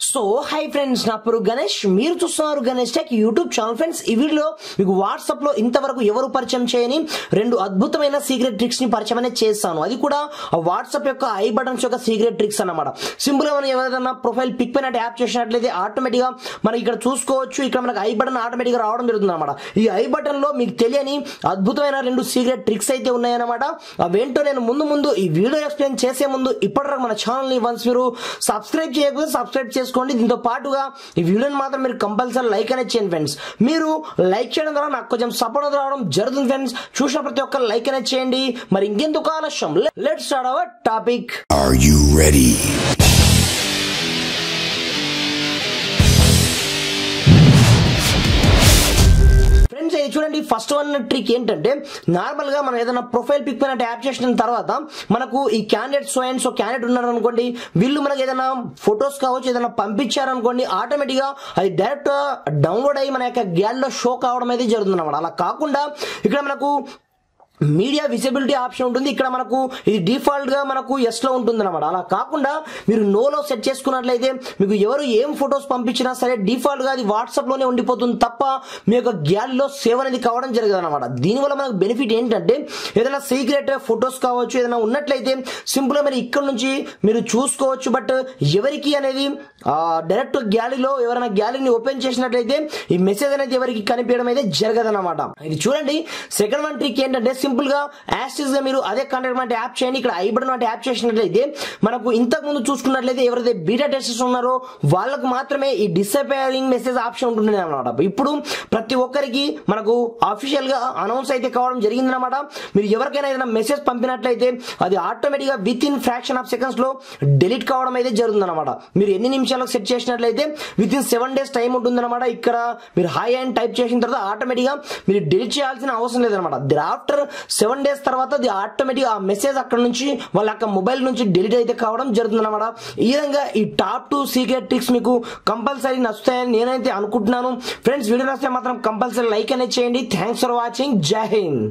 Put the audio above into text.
So hi friends, నా పేరు గణేష్. మీరు చూస్తున్నారు Ganesh tech YouTube channel. Friends, ఈ వీడియోలో మీకు వాట్సాప్ లో ఇంతవరకు ఎవరు పరిచయం చేయని రెండు అద్భుతమైన సీక్రెట్ ట్రిక్స్ ని పరిచయం అనేది చేస్తాను. అది కూడా వాట్సాప్ యొక్క ఐ బటన్స్ యొక్క సీక్రెట్ ట్రిక్స్ అన్నమాట. సింపుల్ గా మనం ఎవరైనా ప్రొఫైల్ పిక్ పైన ట్యాప్ చేసినట్లయితే ఆటోమేటిక్ గా మనం ఇక్కడ చూసుకోవచ్చు. ఇక్కడ మనకు ఐ బటన్ ఆటోమేటిక్ గా రావడం జరుగుతుంది అనమాట. ఈ ఐ బటన్ లో మీకు తెలియని అద్భుతమైన రెండు సీక్రెట్ ట్రిక్స్ అయితే ఉన్నాయన్నమాట. అవేంటో నేను ముందు ఈ వీడియో ఎక్స్ప్లెయిన్ చేసే ముందు ఇప్పటివరకు మన ఛానల్ ని వన్స్ మీరు సబ్స్క్రైబ్ చేయకపోతే సబ్స్క్రైబ్ చేసుకోండి. దీంతో పాటుగా ఈ వీడియోని మాత్రం మీరు కంపల్సరీ లైక్ అనేది చేయండి ఫ్రెండ్స్. మీరు లైక్ చేయడం ద్వారా నాకు కొంచెం సపోర్ట్ రావడం జరుగుతుంది ఫ్రెండ్స్. చూసిన ప్రతి ఒక్కరు లైక్ అనేది చేయండి. మరి ఇంకెందుకు ఆలస్యం, let's start our topic. Are you ready? Friends, ఇది చూడండి. ఫస్ట్ వన్ ట్రిక్ ఏంటంటే, నార్మల్ గా మనం ఏదైనా ప్రొఫైల్ పిక్ పైన ట్యాప్ చేసిన తర్వాత మనకు ఈ క్యాండిడేట్ సో క్యాండిడేట్ ఉన్నారు అనుకోండి, వీళ్ళు మనకి ఏదైనా ఫొటోస్ కావచ్చు ఏదైనా పంపించారనుకోండి, ఆటోమేటిక్ గా అది డైరెక్ట్ డౌన్లోడ్ అయ్యి మన యొక్క గ్యాలరీలో షో కావడం అయితే జరుగుతుంది అన్నమాట. అలా కాకుండా ఇక్కడ మనకు మీడియా విజిబిలిటీ ఆప్షన్ ఉంటుంది. ఇక్కడ మనకు ఇది డిఫాల్ట్ గా మనకు ఎస్ లో ఉంటుంది అనమాట. అలా కాకుండా మీరు నోలో సెట్ చేసుకున్నట్లయితే మీకు ఎవరు ఏం ఫొటోస్ పంపించినా సరే డిఫాల్ట్ గా అది వాట్సాప్ లోనే ఉండిపోతుంది తప్ప మీ యొక్క గ్యాలరీలో సేవ్ అనేది కావడం జరగదు అనమాట. దీనివల్ల మనకు బెనిఫిట్ ఏంటంటే, ఏదైనా సీక్రెట్ ఫొటోస్ కావచ్చు ఏదైనా ఉన్నట్లయితే సింపుల్ గా మీరు ఇక్కడ నుంచి మీరు చూసుకోవచ్చు. బట్ ఎవరికి అనేది డైరెక్ట్ గ్యాలరీలో ఎవరైనా గ్యాలరీని ఓపెన్ చేసినట్లయితే ఈ మెసేజ్ అనేది ఎవరికి కనిపించడం అయితే జరగదు అనమాట. ఇది చూడండి. సెకండ్ వన్ ట్రిక్ ఏంటంటే, సింపుల్ గా యాక్సిస్ గా మీరు అదే కాంటాక్ట్ వంటి యాప్ చేయండి. ఇక్కడ ఐ బటన్ వంటి యాప్ చేసినట్లయితే మనకు ఇంతకు ముందు చూసుకున్నట్లయితే ఎవరైతే బీటా టెస్టర్స్ ఉన్నారో వాళ్ళకు మాత్రమే ఈ డిసపేరింగ్ మెసేజ్ ఆప్షన్ ఉంటుంది అనమాట. ఇప్పుడు ప్రతి ఒక్కరికి మనకు అఫీషియల్ గా అనౌన్స్ అయితే కావడం జరిగింది అనమాట. మీరు ఎవరికైనా ఏదైనా మెసేజ్ పంపినట్లయితే అది ఆటోమేటిక్ గా with in fraction of seconds లో డిలీట్ కావడం అయితే జరుగుతుంది అనమాట. మీరు ఎన్ని నిమిషాలకు సెట్ చేసినట్లయితే విత్ ఇన్ 7 days టైం ఉంటుంది అనమాట. ఇక్కడ మీరు హై అండ్ టైప్ చేసిన తర్వాత ఆటోమేటిక్ గా మీరు డిలీట్ చేయాల్సిన అవసరం లేదనమాట. ఆఫ్టర్ 7 days తర్వాత అది ఆటోమేటిక్ ఆ మెసేజ్ అక్కడ నుంచి వాళ్ళ యొక్క మొబైల్ నుంచి డిలీట్ అయితే కావడం జరుగుతుంది అనమాట. ఈ విధంగా ఈ టాప్ 2 సీక్రెట్ ట్రిక్స్ మీకు కంపల్సరీ నచ్చుతాయని నేనైతే అనుకుంటున్నాను. ఫ్రెండ్స్, వీడియో నచ్చితే మాత్రం కంపల్సరీ లైక్ అనేది చేయండి. Thanks for watching. జై హింద్.